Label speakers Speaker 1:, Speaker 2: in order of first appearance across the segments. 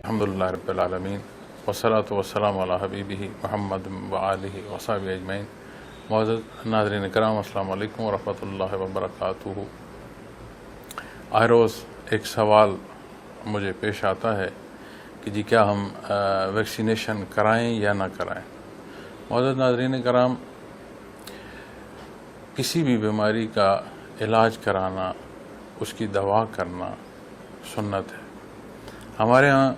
Speaker 1: الحمدللہ رب العالمین والصلاة والسلام علی حبیبہ محمد وآلہ وصحبہ اجمعین۔ معزز ناظرین کرام، السلام علیکم ورحمۃ اللہ وبرکاتہ۔ آئے روز ایک سوال مجھے پیش آتا ہے کہ جی کیا ہم ویکسینیشن کرائیں یا نہ کرائیں۔ معزز ناظرین کرام، کسی بھی بیماری کا علاج کرانا، اس کی دوا کرنا سنت ہے۔ ہمارے ہاں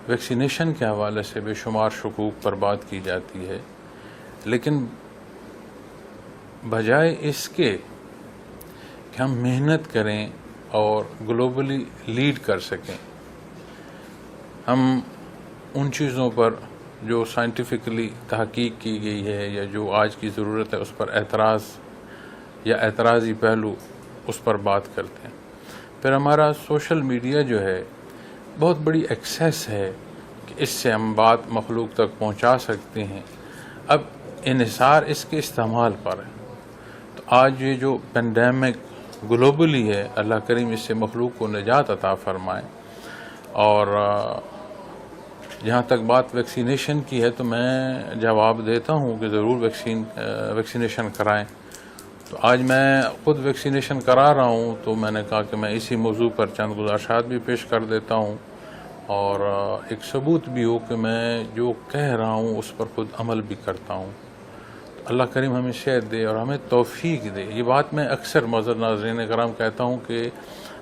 Speaker 1: ویکسینیشن کے حوالے سے بے شمار شکوک پر بات کی جاتی ہے، لیکن بجائے اس کے کہ ہم محنت کریں اور گلوبلی لیڈ کر سکیں، ہم ان چیزوں پر جو سائنٹیفکلی تحقیق کی گئی ہے یا جو آج کی ضرورت ہے اس پر اعتراض یا اعتراضی پہلو اس پر بات کرتے ہیں۔ پھر ہمارا سوشل میڈیا جو ہے بہت بڑی ایکسیس ہے کہ اس سے ہم بات مخلوق تک پہنچا سکتے ہیں۔ اب انحصار اس کے استعمال پر ہے۔ تو آج یہ جو پینڈیمک گلوبلی ہے، اللہ کریم اس سے مخلوق کو نجات عطا فرمائے۔ اور جہاں تک بات ویکسینیشن کی ہے تو میں جواب دیتا ہوں کہ ضرور ویکسینیشن کرائیں۔ تو آج میں خود ویکسینیشن کرا رہا ہوں، تو میں نے کہا کہ میں اسی موضوع پر چند گزارشات بھی پیش کر دیتا ہوں اور ایک ثبوت بھی ہو کہ میں جو کہہ رہا ہوں اس پر خود عمل بھی کرتا ہوں۔ اللہ کریم ہمیں صحت دے اور ہمیں توفیق دے۔ یہ بات میں اکثر معزز ناظرین کرام کہتا ہوں کہ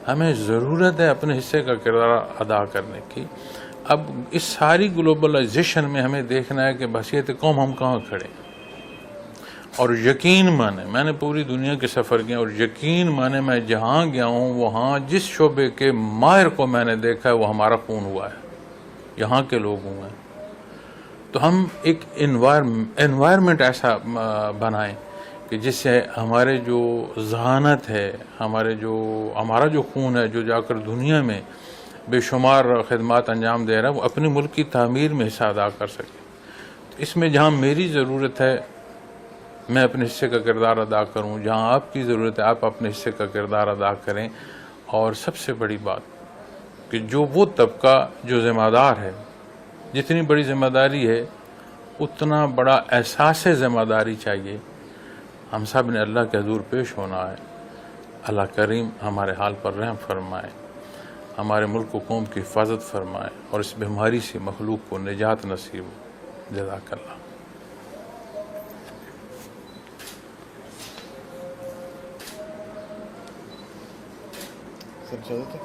Speaker 1: ہمیں ضرورت ہے اپنے حصے کا کردار ادا کرنے کی۔ اب اس ساری گلوبلائزیشن میں ہمیں دیکھنا ہے کہ بحیثیت قوم ہم کہاں کھڑے ہیں، اور یقین مانے میں نے پوری دنیا کے سفر کیا، اور یقین مانے میں جہاں گیا ہوں وہاں جس شعبے کے ماہر کو میں نے دیکھا ہے وہ ہمارا خون ہوا ہے، یہاں کے لوگ ہوئے ہیں۔ تو ہم ایک انوائرمنٹ ایسا بنائیں کہ جس سے ہمارے جو ذہانت ہے، ہمارا جو خون ہے جو جا کر دنیا میں بے شمار خدمات انجام دے رہا ہے، وہ اپنے ملک کی تعمیر میں حصہ ادا کر سکے۔ تو اس میں جہاں میری ضرورت ہے میں اپنے حصے کا کردار ادا کروں، جہاں آپ کی ضرورت ہے آپ اپنے حصے کا کردار ادا کریں۔ اور سب سے بڑی بات کہ جو وہ طبقہ جو ذمہ دار ہے، جتنی بڑی ذمہ داری ہے اتنا بڑا احساس ذمہ داری چاہیے۔ ہم سب نے اللہ کے حضور پیش ہونا ہے۔ اللہ کریم ہمارے حال پر رحم فرمائے، ہمارے ملک و قوم کی حفاظت فرمائے اور اس بیماری سے مخلوق کو نجات نصیب ہو۔ جزاک اللہ۔
Speaker 2: سر اجازت ہے؟